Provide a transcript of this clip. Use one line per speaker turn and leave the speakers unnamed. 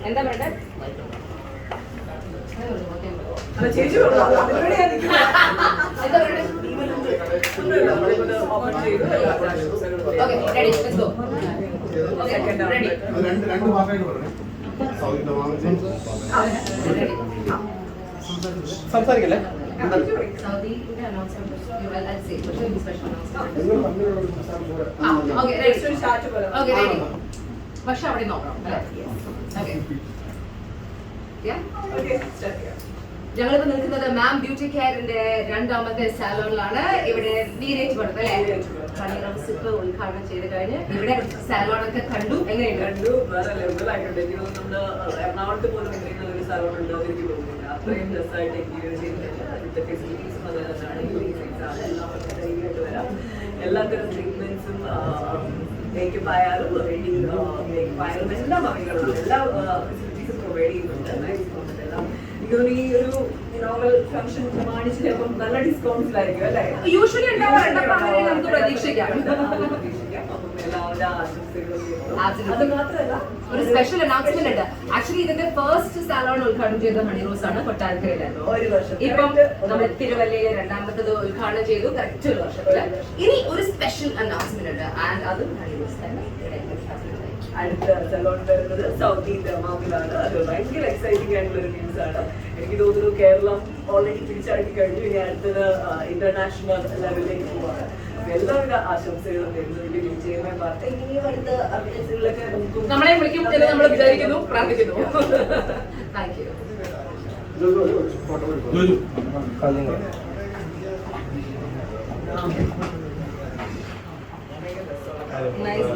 എന്താ പറയട്ടെ
സംസാരിക്കല്ലേ
പക്ഷെ അവിടെ നോക്കണം ഞങ്ങളിപ്പോ നിൽക്കുന്നത് മാം ബ്യൂട്ടി കെയറിന്റെ രണ്ടാമത്തെ സാലോണിലാണ്. ഇവിടെ നീരേജ് പടുത്ത് അല്ലെ ഉദ്ഘാടനം ചെയ്ത് കഴിഞ്ഞ് ഇവിടെ സാലോൺ ഒക്കെ കണ്ടു. എങ്ങനെയുണ്ട്?
കണ്ടു. വേറെ ലെവലായിട്ടുണ്ട്. എനിക്ക് തോന്നുന്നു നമ്മള് എറണാകുളത്ത് പോലും ഇങ്ങനെ ഒരു സാലോൺ ഉണ്ടോ എനിക്ക് തോന്നുന്നില്ല. അത്രയും രസമായിട്ട് എനിക്ക് ചെയ്തിട്ടുണ്ട്. അതിന്റെ ഫെസിലിറ്റീസും അത് തന്നെയാണ്. എല്ലാവർക്കും വരാം. എല്ലാത്തരം ട്രീറ്റ്മെന്റ്സും മേക്കപ്പ് ആയാലും മേക്കപ്പ് ആയാലും എല്ലാം അവൈലബിൾ. എല്ലാ ഫെസിലിറ്റീസും പ്രൊവൈഡ് ചെയ്യുന്നുണ്ട്. എല്ലാം ഈ ഒരു നോവൽ ഫംഗ്ഷൻ പ്രമാണിച്ച് ചിലപ്പം നല്ല ഡിസ്കൗണ്ട്സിലായിരിക്കും അല്ലേ?
യൂഷ്വലി നമുക്ക് പ്രതീക്ഷിക്കാം.
അത് മാത്രമല്ല
ഒരു സ്പെഷ്യൽ അനൗൺസ്മെന്റ് ഉണ്ട്. ആക്ച്വലി ഇതിന്റെ ഫസ്റ്റ് സാലോൺ ഉദ്ഘാടനം ചെയ്ത ഹണി റോസ് ആണ് കൊട്ടാരക്കരയിലായിരുന്നു.
ഒരു വർഷം.
ഇപ്പം നമ്മൾ തിരുവല്ലയിൽ രണ്ടാമത്തത് ഉദ്ഘാടനം ചെയ്തു. കറക്റ്റ് ഒരു വർഷത്തില് ഇനി ഒരു സ്പെഷ്യൽ അനൗൺസ്മെന്റ് ഉണ്ട്. ആൻഡ് അതും ഹണി റോസ് തന്നെ
അടുത്ത സലോൺ വരുന്നത് സൗദി ദമാമിലാണ്. അത് ഭയങ്കര എക്സൈറ്റിംഗ് ആയിട്ടുള്ള ഒരു ന്യൂസ് ആണ്. എനിക്ക് തോന്നുന്നു കേരളം ഓൾറെഡി തിരിച്ചടക്കി കഴിഞ്ഞു. ഇനി അടുത്തത് ഇന്റർനാഷണൽ ലെവലിലേക്ക് പോവാണ്. എല്ലാവിധ ആശംസകളും നേരുന്നതിന്റെ വിജയമായി വാർത്ത ഇനിയും അടുത്ത അപ്ഡേറ്റ്സുകളിലൊക്കെ
നമ്മളെ വിളിക്കും എന്ന് നമ്മൾ വിചാരിക്കുന്നു, പ്രാർത്ഥിക്കുന്നു. Thank you. നൈസ്.